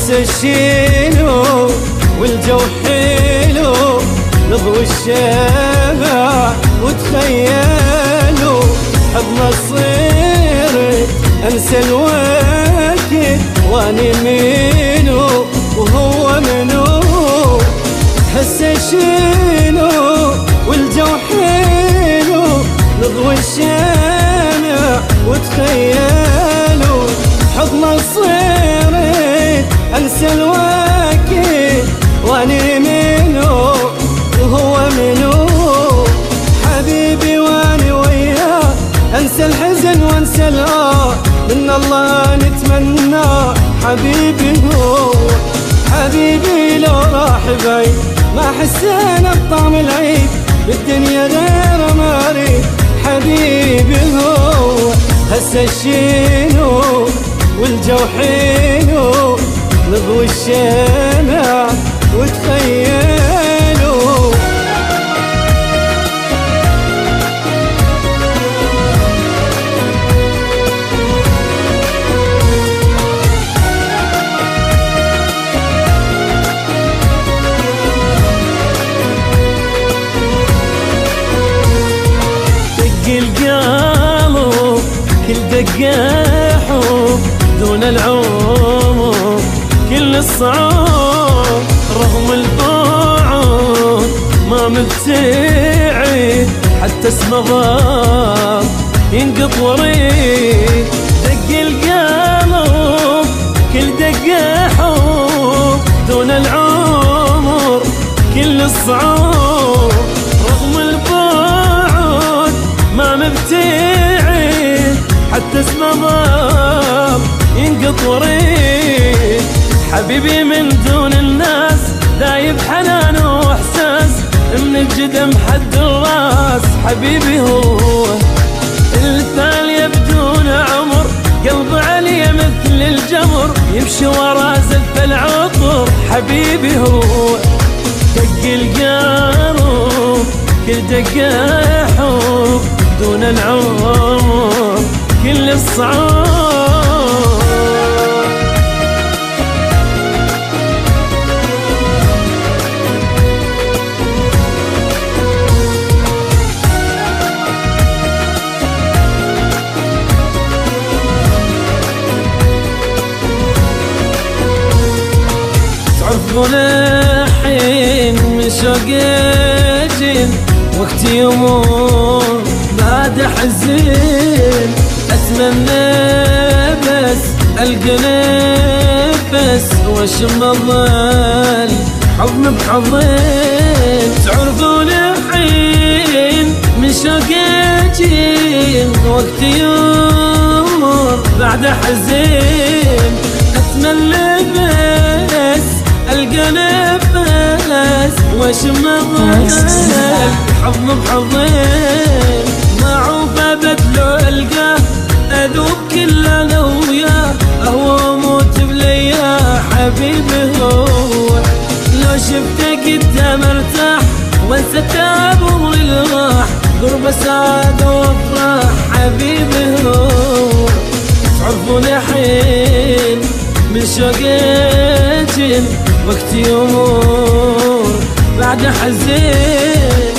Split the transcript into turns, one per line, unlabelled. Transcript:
هسه الشيلو والجو حلو، نضوي الشمع وتخيلوا حضن صيرت انسى الوقت واني منو وهو منو. هسه شنو والجو حلو، نضوي الشمع وتخيلوا حضن صيرت انسى الوقت واني منو وهو منو. حبيبي واني وياه انسى الحزن وانسى الآه، من الله نتمنى حبيبي هو. حبيبي لو راح بعيد ما حسينا بطعم العيد، بالدنيا غير ما اريد حبيبي هو. هسه الشينو والجو حلو، نضوي الشمع وتخيلوا.
القلب كل دقة حب دون العمر، كل الصعاب رغم البعد ما مبتعد، حتى اسم ضاب ينقط وريد. دق القلب كل دقة حب دون العمر، كل الصعاب رغم البعد ما مبتعد، حتى اسم ضاب ينقط وريد. حبيبي من دون الناس دايب حنان واحساس، من الجدم حد الراس حبيبي هو. الثانية بدون عمر قلب علي مثل الجمر، يمشي ورا زف العطر حبيبي هو. دق القلب كل دقة حب دون العمر، كل الصعاب. تعرفون الحين من شوق جن وقت يمر بعد حزين، اتمنى بس القى نفس واشم الظل حضن بحضن. تعرفون الحين من شوق جن وقت يمر بعد حزين، اتمنى بس القى نفس واشم الظل حضن بحضن. معروف ابد لو القاه اذوب كل انا وياه، اهوى موت بلياه حبيبي هو. لو شفته قدام ارتاح وانسى تعب عمري راح، قرب سعاده وافراح حبيبي هو. تعرفون الحين من شوق جن وقت يمر بعد حزين،